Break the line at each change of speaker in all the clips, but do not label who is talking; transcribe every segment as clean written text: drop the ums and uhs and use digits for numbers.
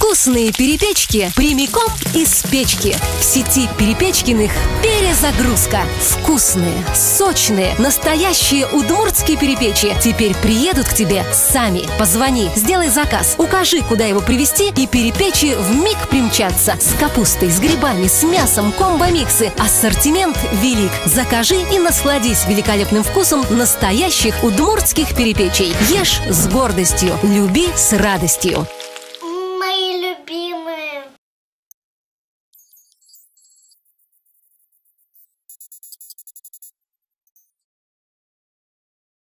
Вкусные перепечки прямиком из печки. В сети Перепечкиных перезагрузка. Вкусные, сочные, настоящие удмуртские перепечи теперь приедут к тебе сами. Позвони, сделай заказ, укажи, куда его привезти, и перепечи вмиг примчатся. С капустой, с грибами, с мясом, комбо-миксы. Ассортимент велик. Закажи и насладись великолепным вкусом настоящих удмуртских перепечей. Ешь с гордостью, люби с радостью.
Мои любимые.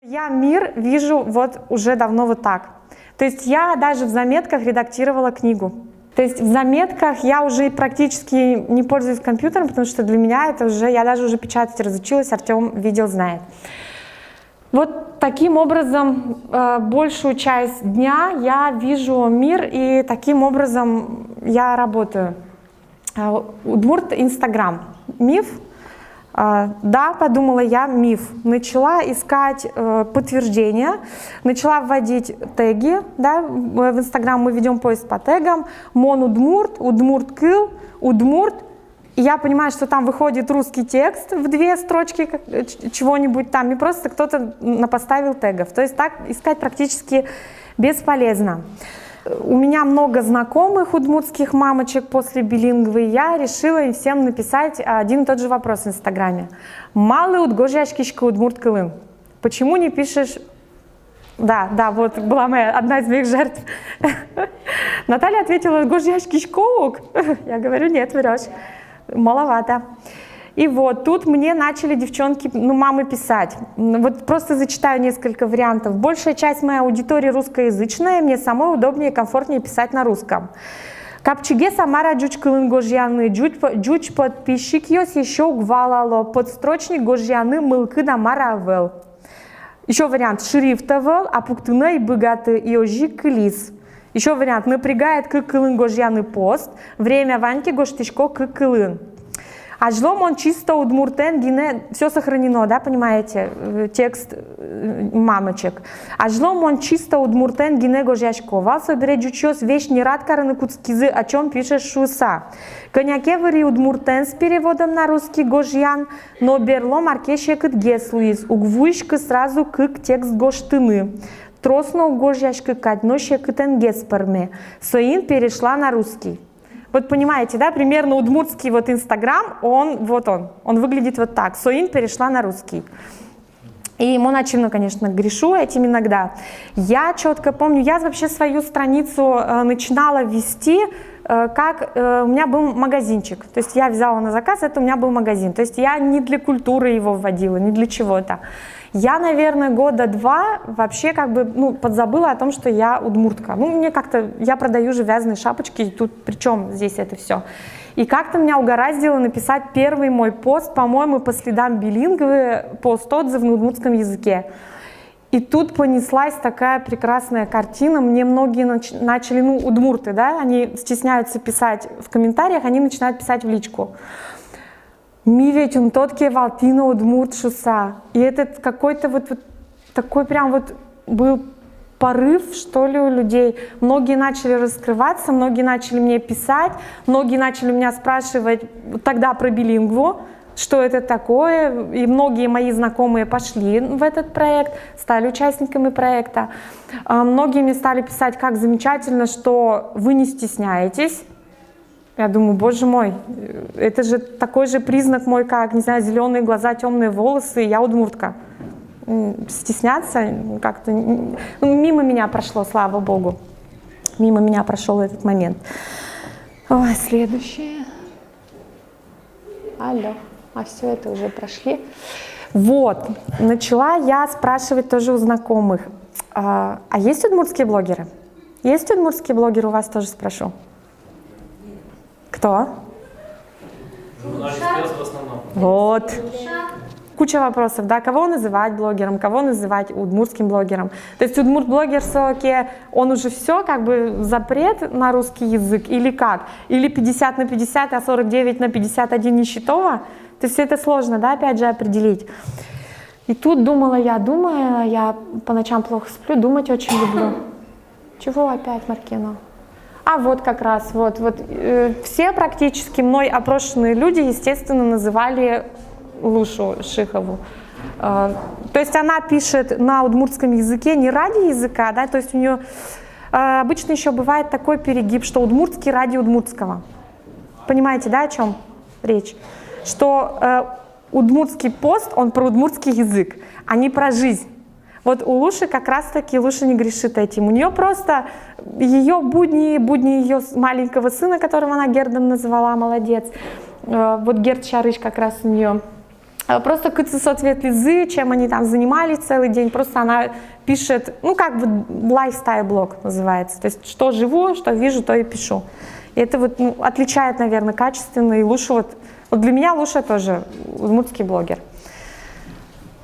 Я мир вижу вот уже давно вот так. То есть я даже в заметках редактировала книгу. То есть в заметках я уже практически не пользуюсь компьютером, потому что для меня это уже, я даже уже печатать разучилась, Артем видел, знает. Вот таким образом большую часть дня я вижу мир, и таким образом я работаю. Удмурт Инстаграм. Миф? Да, подумала я, миф. Начала искать подтверждения, начала вводить теги. Да, в Инстаграм мы ведем поиск по тегам. Мон Удмурт, Удмурт Кыл, Удмурт. И я понимаю, что там выходит русский текст в 2 строчки чего-нибудь там, и просто кто-то напоставил тегов. То есть так искать практически бесполезно. У меня много знакомых удмуртских мамочек после билингвы, и я решила им всем написать один и тот же вопрос в Инстаграме. Малы удгожашкишка удмурт кылын. Почему не пишешь... Да, вот была одна из моих жертв. Наталья ответила, удгожашкишкоук. Я говорю, нет, врешь. Маловато. И вот тут мне начали девчонки, мамы писать. Вот просто зачитаю несколько вариантов. Большая часть моей аудитории русскоязычная, мне самой удобнее и комфортнее писать на русском. Капчиге самара джуч кылын гожьяны, джуч подписчик ёс еще гвалало, подстрочник гожьяны мылкы на маравел. Еще вариант шрифтовел, а пуктына и богаты и ожи кылис. Еще вариант напрягает к кылын гожьяны пост, время ваньки гоштишко к кылын. А жлом он чисто удмуртен гине, все сохранено, да, понимаете, текст мамочек. А жлом он чисто удмуртен гине гожьяшко. Вал собере джучос вещь не рад караны куцкизы, о чем пишешь шуса. Коняке вари удмуртен с переводом на русский гожьян, но берло маркеше кыт геслуиз, угвуишка сразу кык текст гоштыны. Тросно гожьяшка катноще кытен гесперме. Соин перешла на русский. Вот понимаете, да, примерно удмуртский вот Инстаграм, он выглядит вот так. Соин перешла на русский. И ему начально, конечно, грешу этим иногда. Я четко помню, я вообще свою страницу начинала вести, как у меня был магазинчик. То есть я взяла на заказ, это у меня был магазин. То есть я не для культуры его вводила, не для чего-то. Я, наверное, 2 года вообще как бы, подзабыла о том, что я удмуртка. Мне как-то, я продаю же вязаные шапочки, и тут при чем здесь это все? И как-то меня угораздило написать первый мой пост, по-моему, по следам билингвы, пост-отзыв на удмуртском языке. И тут понеслась такая прекрасная картина. Мне многие начали, удмурты, да, они стесняются писать в комментариях, они начинают писать в личку. Ми ведь он тотке валтина удмурт шуса. И этот какой-то вот такой прям вот был порыв, что ли, у людей. Многие начали раскрываться, многие начали мне писать, многие начали меня спрашивать тогда про билингву, что это такое. И многие мои знакомые пошли в этот проект, стали участниками проекта. Многие мне стали писать, как замечательно, что вы не стесняетесь. Я думаю, боже мой, это же такой же признак мой, как, не знаю, зеленые глаза, темные волосы, я удмуртка. Стесняться как-то... мимо меня прошло, слава богу. Мимо меня прошел этот момент. Ой, следующее. Алло, а все это уже прошли. Вот, начала я спрашивать тоже у знакомых. А есть удмуртские блогеры? Есть удмуртские блогеры, у вас тоже спрошу. Кто?
Журналисты в основном.
Вот. Куча вопросов, да, кого называть блогером, кого называть удмуртским блогером. То есть удмурт-блогер все-таки, он уже все, как бы запрет на русский язык или как? Или 50/50, а 49/51 нищетово? То есть это сложно, да, опять же определить. И тут думала я по ночам плохо сплю, думать очень люблю. Чего опять, Маркино? А вот как раз, все практически мной опрошенные люди, естественно, называли Лушу Шихову. То есть она пишет на удмуртском языке не ради языка, да, то есть у нее обычно еще бывает такой перегиб, что удмуртский ради удмуртского. Понимаете, да, о чем речь? Что удмуртский пост, он про удмуртский язык, а не про жизнь. Вот у Луши как раз-таки Луша не грешит этим. У нее просто ее будни ее маленького сына, которого она Гердом назвала, молодец. Вот Герд Шарыч как раз у нее. Просто соответ лизы, чем они там занимались целый день. Просто она пишет, ну как бы лайфстайл-блог называется. То есть что живу, что вижу, то и пишу. И это вот отличает, наверное, качественно. И Лушу вот для меня Луша тоже удмуртский блогер.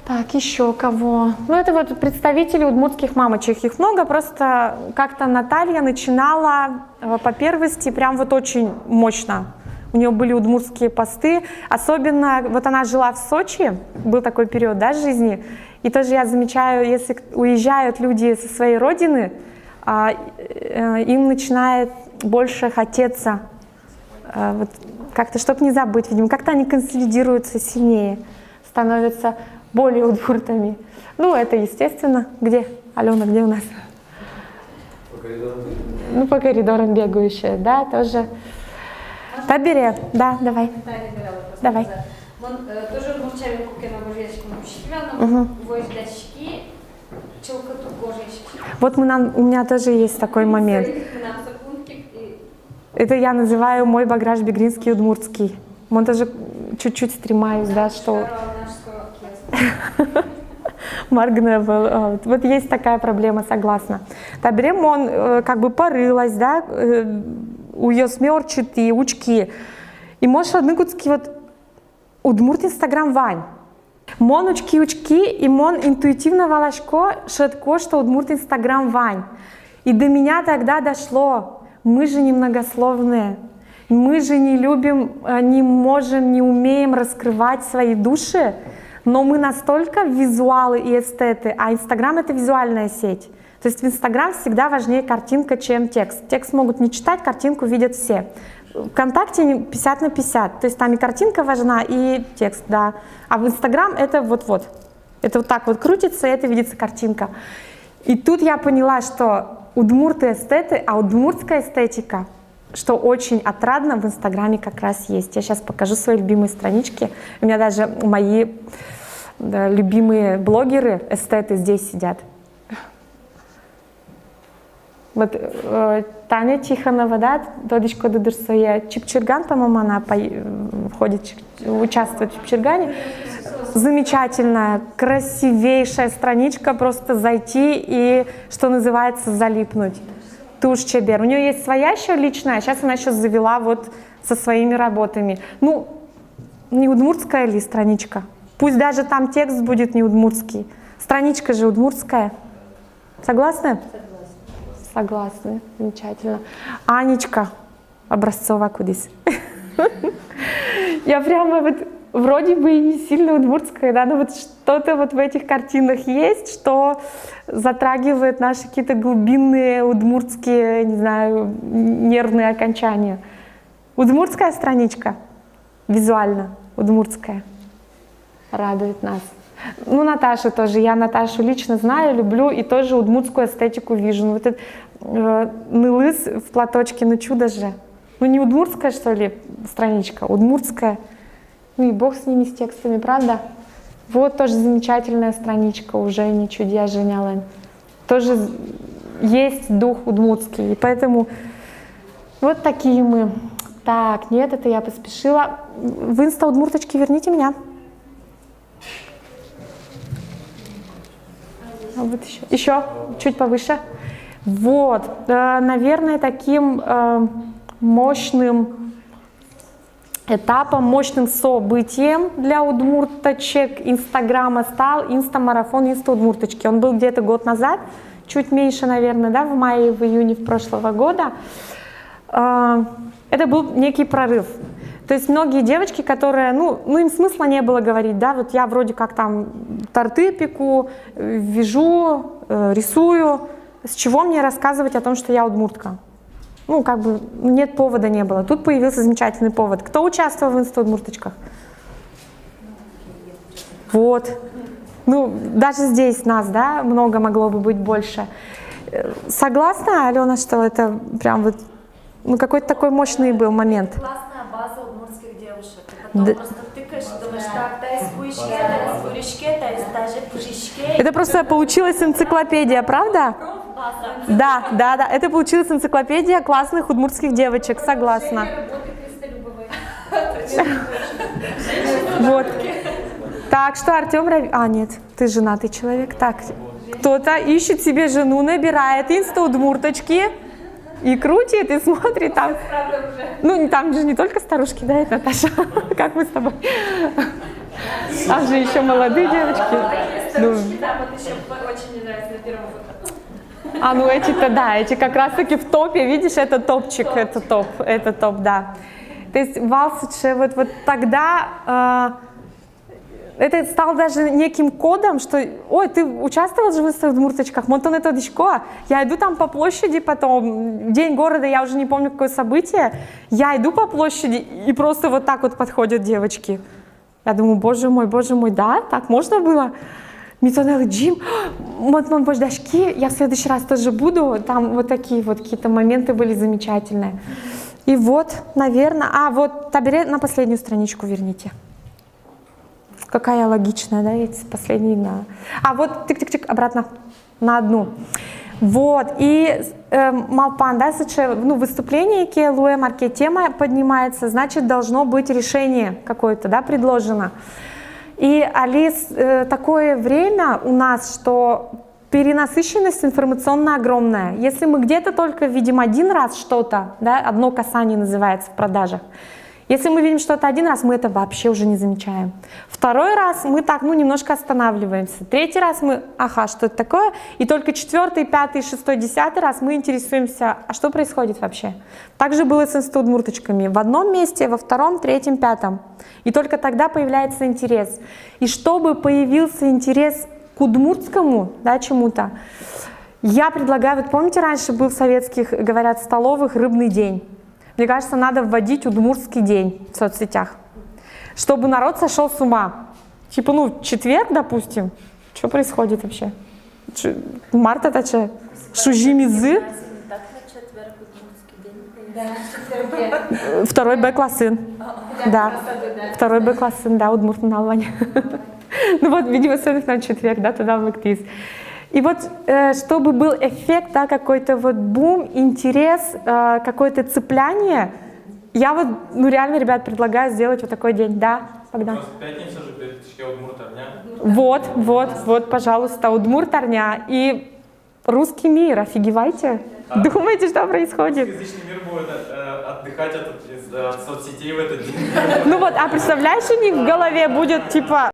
Так, еще кого? Ну, это вот представители удмуртских мамочек. Их много, просто как-то Наталья начинала по первости прям вот очень мощно. У нее были удмуртские посты. Особенно, вот она жила в Сочи, был такой период, да, жизни. И тоже я замечаю, если уезжают люди со своей родины, им начинает больше хотеться, вот, как-то, чтобы не забыть, видимо, как-то они консолидируются сильнее, становятся более удмуртами. Ну, это естественно. Где? Алена, где у нас?
По коридорам.
Ну, по коридорам бегающая, да, тоже. Табере, да, давай. Давай.
Тоже мовчали куки на божечкому щевяном, вождячки, челкоту кожечки.
Вот у меня тоже есть такой момент. Это я называю мой баграж бегринский удмуртский. Он тоже чуть-чуть стремаюсь, да, что... Маргневел. Вот есть такая проблема, согласна. Табрем он как бы порылась, да, у ее смерчити, учки. И можешь одныкутски вот удмурт Инстаграм Вань. Мон учки, и мон интуитивно волошко шатко, что удмурт Инстаграм Вань. И до меня тогда дошло, мы же немногословные. Мы же не любим, не можем, не умеем раскрывать свои души, но мы настолько визуалы и эстеты, а Инстаграм — это визуальная сеть. То есть в Инстаграм всегда важнее картинка, чем текст. Текст могут не читать, картинку видят все. ВКонтакте 50 на 50, то есть там и картинка важна, и текст, да. А в Инстаграм это вот-вот. Это вот так вот крутится, и это видится картинка. И тут я поняла, что удмурты эстеты, а удмуртская эстетика, что очень отрадно, в Инстаграме как раз есть. Я сейчас покажу свои любимые странички. У меня даже мои любимые блогеры, эстеты здесь сидят. Вот Таня Тихонова, да, Додичко Дудырсоя, Чипчирган, по-моему, она участвует в Чипчиргане. Замечательная, красивейшая страничка, просто зайти и, что называется, залипнуть. Туш Чебер. У нее есть своя еще личная, а сейчас она еще завела вот со своими работами. Ну, не удмуртская ли страничка? Пусть даже там текст будет не удмуртский. Страничка же удмуртская. Согласны? Согласны. Замечательно. Анечка Образцова кудись. Я прямо вот вроде бы и не сильно удмуртская, да, но вот что-то вот в этих картинах есть, что затрагивает наши какие-то глубинные удмуртские, не знаю, нервные окончания. Удмуртская страничка, визуально удмуртская, радует нас. Ну, Наташа тоже, я Наташу лично знаю, люблю и тоже удмуртскую эстетику вижу. Ну, вот этот нылыс в платочке, ну чудо же. Ну, не удмуртская, что ли, страничка, удмуртская. Ну и бог с ними, с текстами, правда? Вот тоже замечательная страничка, уже не чудя Женялен. Тоже есть дух удмуртский, и поэтому вот такие мы. Так, нет, это я поспешила. В инста удмурточки верните меня. А вот еще чуть повыше. Вот, наверное, таким мощным этапом, мощным событием для удмурточек Инстаграма стал инстамарафон инста-удмурточки. Он был где-то год назад, чуть меньше, наверное, да, в мае, в июне прошлого года. Это был некий прорыв. То есть многие девочки, которые, ну им смысла не было говорить, да, вот я вроде как там торты пеку, вяжу, рисую, с чего мне рассказывать о том, что я удмуртка? ну, как бы, нет повода не было. Тут появился замечательный повод. Кто участвовал в инста-удмурточках? Вот. Ну, даже здесь нас, да, много могло бы быть больше. Согласна, Алена, что это прям вот, ну, какой-то такой мощный был момент?
Классная база удмуртских девушек. И потом просто тыкаешь и думаешь, так, та из пуичке, та из пуричке, та из даже пужичке.
Это просто получилась энциклопедия, правда? Да, да, да. Это получилась энциклопедия классных удмуртских девочек, согласна. Вот. Так, что Артем А, нет, ты женатый человек. Так, кто-то ищет себе жену, набирает инста-удмурточки и крутит, и смотрит там. Ну, там же не только старушки, да, это Наташа, как мы с тобой. Там же еще молодые девочки. Ну.
Да, вот еще очень мне нравится на первом фото.
А, ну эти-то, да, эти как раз-таки в топе, видишь, это топчик, это топ, да. То есть Валсыче вот тогда... это стало даже неким кодом, что, ой, ты участвовал же в инста-удмурточках, Монтон это дичко, я иду там по площади потом, день города, я уже не помню, какое событие, я иду по площади, и просто вот так вот подходят девочки. Я думаю, боже мой, да, так можно было? Митонелли Джим, Монтон Бождашки, я в следующий раз тоже буду, там вот такие вот какие-то моменты были замечательные. И вот, наверное, вот табеле на последнюю страничку верните. Какая логичная, да, эти последние на... вот, тик-тик-тик, обратно на одну. Вот, и Малпан, да, ну, выступление, ке луэ марке тема поднимается, значит, должно быть решение какое-то, да, предложено. И, Алис, такое время у нас, что перенасыщенность информационно огромная. Если мы где-то только видим один раз что-то, да, одно касание называется в продажах, если мы видим что-то один раз, мы это вообще уже не замечаем. Второй раз мы так, ну, немножко останавливаемся. Третий раз мы, ага, что это такое? И только 4, 5, 6, 10 раз мы интересуемся, а что происходит вообще? Так же было с инста-удмурточками. В одном месте, во втором, третьем, пятом. И только тогда появляется интерес. И чтобы появился интерес к удмуртскому, да, чему-то, я предлагаю, вот помните, раньше был в советских, говорят, столовых рыбный день? Мне кажется, надо вводить удмуртский день в соцсетях, чтобы народ сошел с ума. Типа, ну, четверг, допустим, что происходит вообще? Марта таче, шужимизы. Второй Б-классын. Да, второй Б-классын, да, удмурт на Албане. Ну вот, видимо, сегодня нам четверг, да, туда в Лактис. И вот, чтобы был эффект, да, какой-то вот бум, интерес, какое-то цепляние, я вот, ну реально, ребят, предлагаю сделать вот такой день, да, Богдан?
Пятница же, перед Удмуртарня.
Вот, пожалуйста, Удмуртарня и русский мир, офигевайте. Думаете, что происходит?
Язычный мир будет отдыхать от соцсетей в этот день.
Ну вот, а представляешь, у них в голове будет типа...